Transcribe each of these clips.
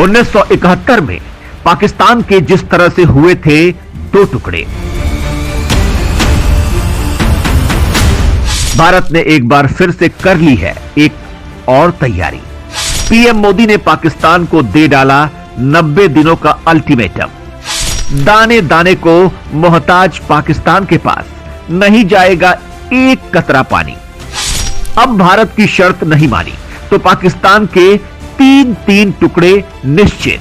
1971 में पाकिस्तान के जिस तरह से हुए थे दो टुकड़े, भारत ने एक बार फिर से कर ली है एक और तैयारी। पीएम मोदी ने पाकिस्तान को दे डाला 90 दिनों का अल्टीमेटम। दाने दाने को मोहताज पाकिस्तान के पास नहीं जाएगा एक कतरा पानी। अब भारत की शर्त नहीं मानी तो पाकिस्तान के तीन टुकड़े निश्चित।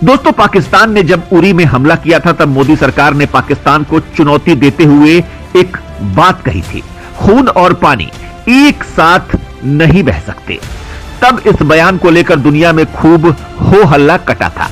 दोस्तों, पाकिस्तान ने जब उरी में हमला किया था तब मोदी सरकार ने पाकिस्तान को चुनौती देते हुए एक बात कही थी, खून और पानी एक साथ नहीं बह सकते। तब इस बयान को लेकर दुनिया में खूब हो हल्ला कटा था।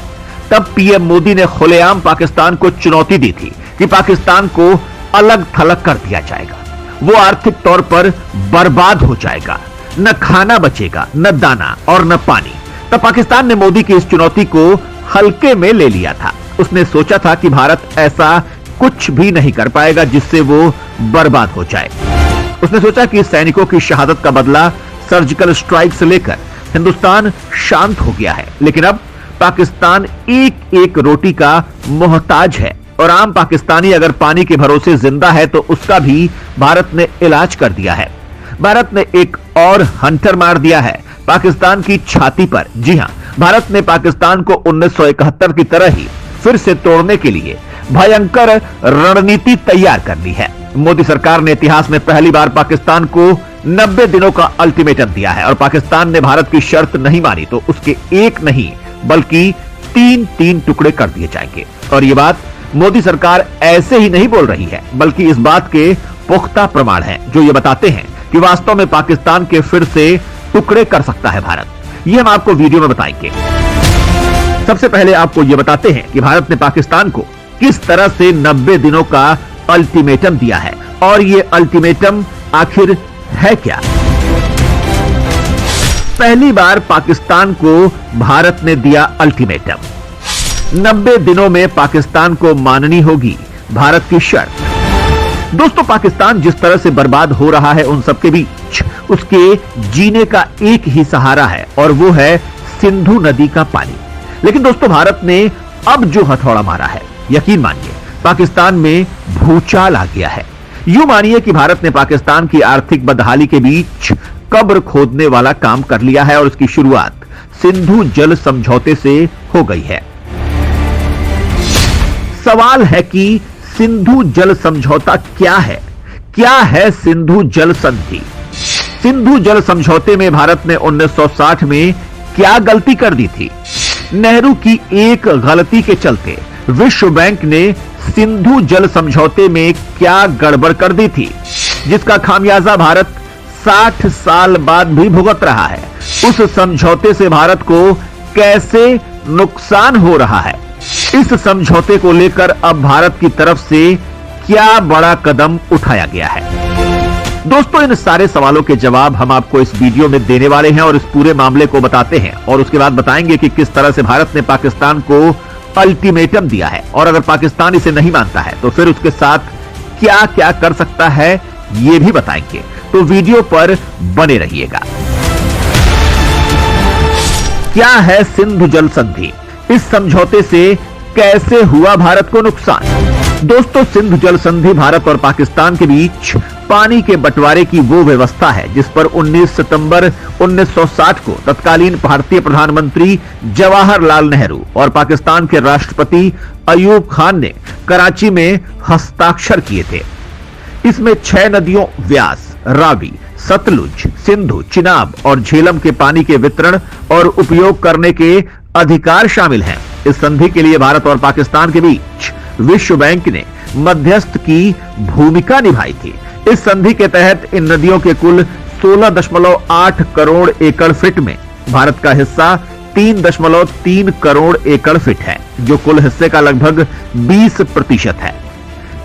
तब पीएम मोदी ने खुलेआम पाकिस्तान को चुनौती दी थी कि पाकिस्तान को अलग थलग कर दिया जाएगा, वो आर्थिक तौर पर बर्बाद हो जाएगा, न खाना बचेगा, न दाना और न पानी। तब पाकिस्तान ने मोदी की इस चुनौती को हल्के में ले लिया था। उसने सोचा था कि भारत ऐसा कुछ भी नहीं कर पाएगा जिससे वो बर्बाद हो जाए। उसने सोचा कि सैनिकों की शहादत का बदला सर्जिकल स्ट्राइक से लेकर हिंदुस्तान शांत हो गया है, लेकिन अब पाकिस्तान एक एक रोटी का मोहताज है और आम पाकिस्तानी अगर पानी के भरोसे जिंदा है तो उसका भी भारत ने इलाज कर दिया है। भारत ने एक और हंटर मार दिया है पाकिस्तान की छाती पर। जी हां, भारत ने पाकिस्तान को 1971 की तरह ही फिर से तोड़ने के लिए भयंकर रणनीति तैयार कर ली है। मोदी सरकार ने इतिहास में पहली बार पाकिस्तान को 90 दिनों का अल्टीमेटम दिया है और पाकिस्तान ने भारत की शर्त नहीं मानी तो उसके एक नहीं बल्कि तीन टुकड़े कर दिए जाएंगे। और यह बात मोदी सरकार ऐसे ही नहीं बोल रही है, बल्कि इस बात के पुख्ता प्रमाण हैं जो ये बताते हैं कि वास्तव में पाकिस्तान के फिर से टुकड़े कर सकता है भारत। ये हम आपको वीडियो में बताएंगे। सबसे पहले आपको ये बताते हैं कि भारत ने पाकिस्तान को किस तरह से 90 दिनों का अल्टीमेटम दिया है और ये अल्टीमेटम आखिर है क्या। पहली बार पाकिस्तान को भारत ने दिया अल्टीमेटम। 90 दिनों में पाकिस्तान को माननी होगी भारत की शर्त। दोस्तों, पाकिस्तान जिस तरह से बर्बाद हो रहा है उन सबके बीच उसके जीने का एक ही सहारा है और वो है सिंधु नदी का पानी। लेकिन दोस्तों, भारत ने अब जो हथौड़ा मारा है, यकीन मानिए पाकिस्तान में भूचाल आ गया है। यूं मानिए कि भारत ने पाकिस्तान की आर्थिक बदहाली के बीच कब्र खोदने वाला काम कर लिया है और उसकी शुरुआत सिंधु जल समझौते से हो गई है। सवाल है कि सिंधु जल समझौता क्या है? क्या है सिंधु जल संधि? सिंधु जल समझौते में भारत ने 1960 में क्या गलती कर दी थी? नेहरू की एक गलती के चलते विश्व बैंक ने सिंधु जल समझौते में क्या गड़बड़ कर दी थी, जिसका खामियाजा भारत 60 साल बाद भी भुगत रहा है। उस समझौते से भारत को कैसे नुकसान हो रहा है, इस समझौते को लेकर अब भारत की तरफ से क्या बड़ा कदम उठाया गया है। दोस्तों, इन सारे सवालों के जवाब हम आपको इस वीडियो में देने वाले हैं और इस पूरे मामले को बताते हैं और उसके बाद बताएंगे कि किस तरह से भारत ने पाकिस्तान को अल्टीमेटम दिया है और अगर पाकिस्तान इसे नहीं मानता है तो फिर उसके साथ क्या क्या कर सकता है ये भी बताएंगे। तो वीडियो पर बने रहिएगा। क्या है सिंधु जल संधि? इस समझौते से कैसे हुआ भारत को नुकसान? दोस्तों, सिंधु जल संधि भारत और पाकिस्तान के बीच पानी के बंटवारे की वो व्यवस्था है जिस पर 19 सितंबर 1960 को तत्कालीन भारतीय प्रधानमंत्री जवाहरलाल नेहरू और पाकिस्तान के राष्ट्रपति अयूब खान ने कराची में हस्ताक्षर किए थे। इसमें 6 नदियों व्यास, रावी, सतलुज, सिंधु, चिनाब और झेलम के पानी के वितरण और उपयोग करने के अधिकार शामिल हैं। इस संधि के लिए भारत और पाकिस्तान के बीच विश्व बैंक ने मध्यस्थ की भूमिका निभाई थी। इस संधि के तहत इन नदियों के कुल 16.8 करोड़ एकड़ फीट में भारत का हिस्सा 3.3 करोड़ एकड़ फीट है, जो कुल हिस्से का लगभग 20% है।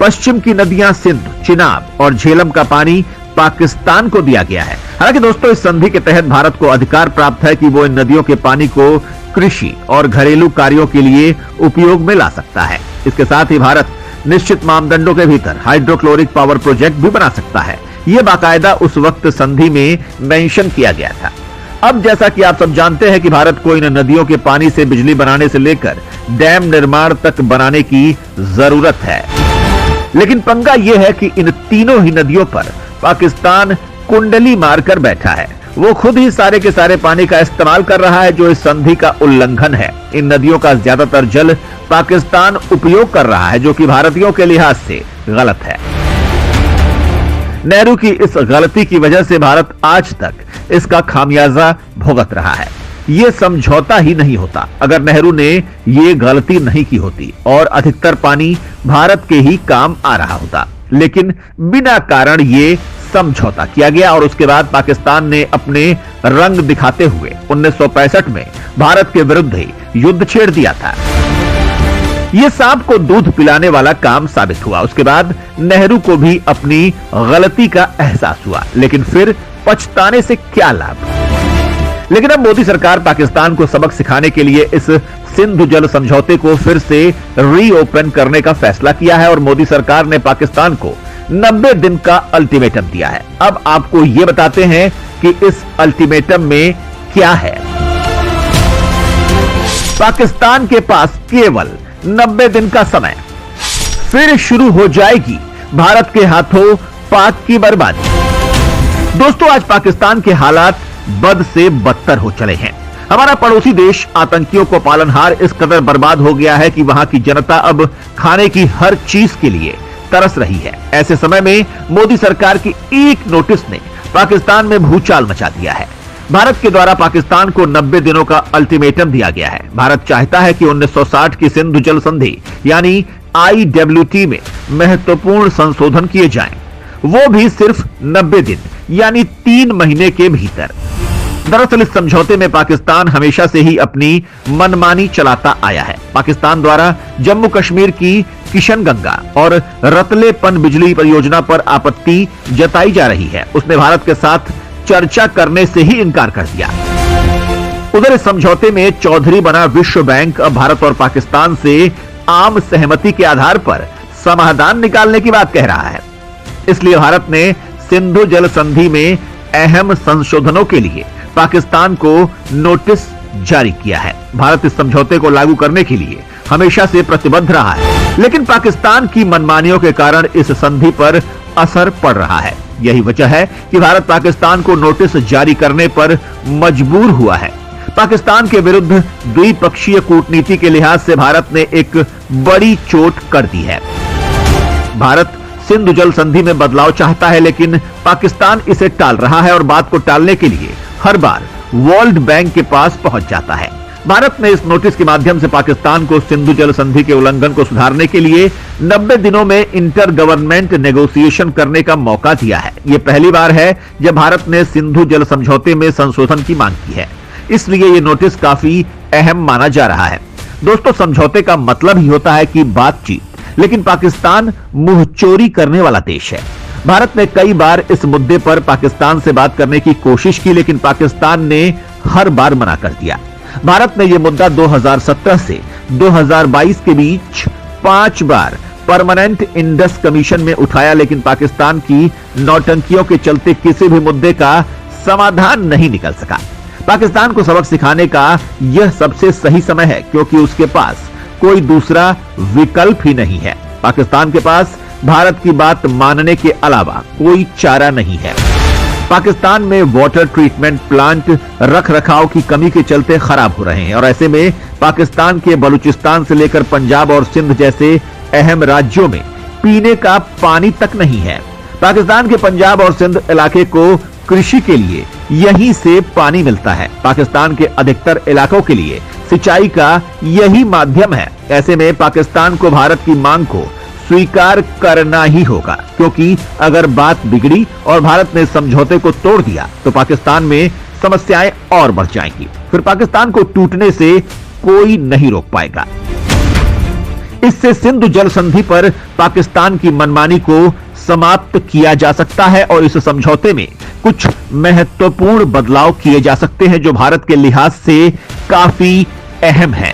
पश्चिम की नदियां सिंधु, चिनाब और झेलम का पानी पाकिस्तान को दिया गया है। हालांकि दोस्तों, इस संधि के तहत भारत को अधिकार प्राप्त है कि वो इन नदियों के पानी को कृषि और घरेलू कार्यों के लिए उपयोग में ला सकता है। इसके साथ ही भारत निश्चित मापदंडों के भीतर हाइड्रोक्लोरिक पावर प्रोजेक्ट भी बना सकता है। यह बाकायदा उस वक्त संधि में मेंशन किया गया था। अब जैसा कि आप सब जानते हैं कि भारत को इन नदियों के पानी से बिजली बनाने से लेकर डैम निर्माण तक बनाने की जरूरत है, लेकिन पंगा यह है कि इन तीनों ही नदियों पर पाकिस्तान कुंडली मारकर बैठा है। वो खुद ही सारे के सारे पानी का इस्तेमाल कर रहा है, जो इस संधि का उल्लंघन है। इन नदियों का ज्यादातर जल पाकिस्तान उपयोग कर रहा है, जो कि भारतीयों के लिहाज से गलत है। नेहरू की इस गलती की वजह से भारत आज तक इसका खामियाजा भुगत रहा है। ये समझौता ही नहीं होता अगर नेहरू ने ये गलती नहीं की होती और अधिकतर पानी भारत के ही काम आ रहा होता, लेकिन बिना कारण ये समझौता किया गया और उसके बाद पाकिस्तान ने अपने रंग दिखाते हुए 1965 में भारत के विरुद्ध ही युद्ध छेड़ दिया था। ये सांप को दूध पिलाने वाला काम साबित हुआ। उसके बाद नेहरू को भी अपनी गलती का एहसास हुआ, लेकिन फिर पछताने से क्या लाभ। लेकिन अब मोदी सरकार पाकिस्तान को सबक सिखाने के लिए इस सिंधु जल समझौते को फिर से रीओपन करने का फैसला किया है और मोदी सरकार ने पाकिस्तान को 90 दिन का अल्टीमेटम दिया है। अब आपको यह बताते हैं कि इस अल्टीमेटम में क्या है। पाकिस्तान के पास केवल 90 दिन का समय, फिर शुरू हो जाएगी भारत के हाथों पाक की बर्बादी। दोस्तों, आज पाकिस्तान के हालात बद से बदतर हो चले हैं। हमारा पड़ोसी देश आतंकियों को पालनहार इस कदर बर्बाद हो गया है कि वहां की जनता अब खाने की हर चीज के लिए तरस रही है। ऐसे समय में मोदी सरकार की एक नोटिस ने पाकिस्तान में भूचाल मचा दिया है। भारत के द्वारा पाकिस्तान को 90 दिनों का अल्टीमेटम दिया गया है। भारत चाहता है कि 1960 की सिंधु जल संधि यानी IWT में महत्वपूर्ण संशोधन किए जाएं, वो भी सिर्फ 90 दिन यानी 3 महीने के भीतर। दरअसल इस समझौते में पाकिस्तान हमेशा से ही अपनी मनमानी चलाता आया है। पाकिस्तान द्वारा जम्मू कश्मीर की किशनगंगा और रतले पन बिजली परियोजना पर आपत्ति जताई जा रही है। उसने भारत के साथ चर्चा करने से ही इनकार कर दिया। उधर इस समझौते में चौधरी बना विश्व बैंक अब भारत और पाकिस्तान से आम सहमति के आधार पर समाधान निकालने की बात कह रहा है। इसलिए भारत ने सिंधु जल संधि में अहम संशोधनों के लिए पाकिस्तान को नोटिस जारी किया है। भारत इस समझौते को लागू करने के लिए हमेशा से प्रतिबद्ध रहा है, लेकिन पाकिस्तान की मनमानियों के कारण इस संधि पर असर पड़ रहा है। यही वजह है कि भारत पाकिस्तान को नोटिस जारी करने पर मजबूर हुआ है। पाकिस्तान के विरुद्ध द्विपक्षीय कूटनीति के लिहाज से भारत ने एक बड़ी चोट कर दी है। भारत सिंधु जल संधि में बदलाव चाहता है, लेकिन पाकिस्तान इसे टाल रहा है और बात को टालने के लिए हर बार वर्ल्ड बैंक के पास पहुंच जाता है। भारत ने इस नोटिस के माध्यम से पाकिस्तान को सिंधु जल संधि के उल्लंघन को सुधारने के लिए 90 दिनों में इंटर गवर्नमेंट नेगोशिएशन करने का मौका दिया है। यह पहली बार है जब भारत ने सिंधु जल समझौते में संशोधन की मांग की है, इसलिए यह नोटिस काफी अहम माना जा रहा है। दोस्तों, समझौते का मतलब ही होता है कि बातचीत, लेकिन पाकिस्तान मुंह चोरी करने वाला देश है। भारत ने कई बार इस मुद्दे पर पाकिस्तान से बात करने की कोशिश की, लेकिन पाकिस्तान ने हर बार मना कर दिया। भारत ने यह मुद्दा 2017 से 2022 के बीच 5 बार परमानेंट इंडस कमीशन में उठाया, लेकिन पाकिस्तान की नौटंकियों के चलते किसी भी मुद्दे का समाधान नहीं निकल सका। पाकिस्तान को सबक सिखाने का यह सबसे सही समय है, क्योंकि उसके पास कोई दूसरा विकल्प ही नहीं है। पाकिस्तान के पास भारत की बात मानने के अलावा कोई चारा नहीं है। पाकिस्तान में वाटर ट्रीटमेंट प्लांट रख रखाव की कमी के चलते खराब हो रहे हैं और ऐसे में पाकिस्तान के बलूचिस्तान से लेकर पंजाब और सिंध जैसे अहम राज्यों में पीने का पानी तक नहीं है। पाकिस्तान के पंजाब और सिंध इलाके को कृषि के लिए यहीं से पानी मिलता है। पाकिस्तान के अधिकतर इलाकों के लिए सिंचाई का यही माध्यम है। ऐसे में पाकिस्तान को भारत की मांग को स्वीकार करना ही होगा, क्योंकि अगर बात बिगड़ी और भारत ने समझौते को तोड़ दिया तो पाकिस्तान में समस्याएं और बढ़ जाएंगी। फिर पाकिस्तान को टूटने से कोई नहीं रोक पाएगा। इससे सिंधु जल संधि पर पाकिस्तान की मनमानी को समाप्त किया जा सकता है और इस समझौते में कुछ महत्वपूर्ण बदलाव किए जा सकते हैं जो भारत के लिहाज से काफी अहम है।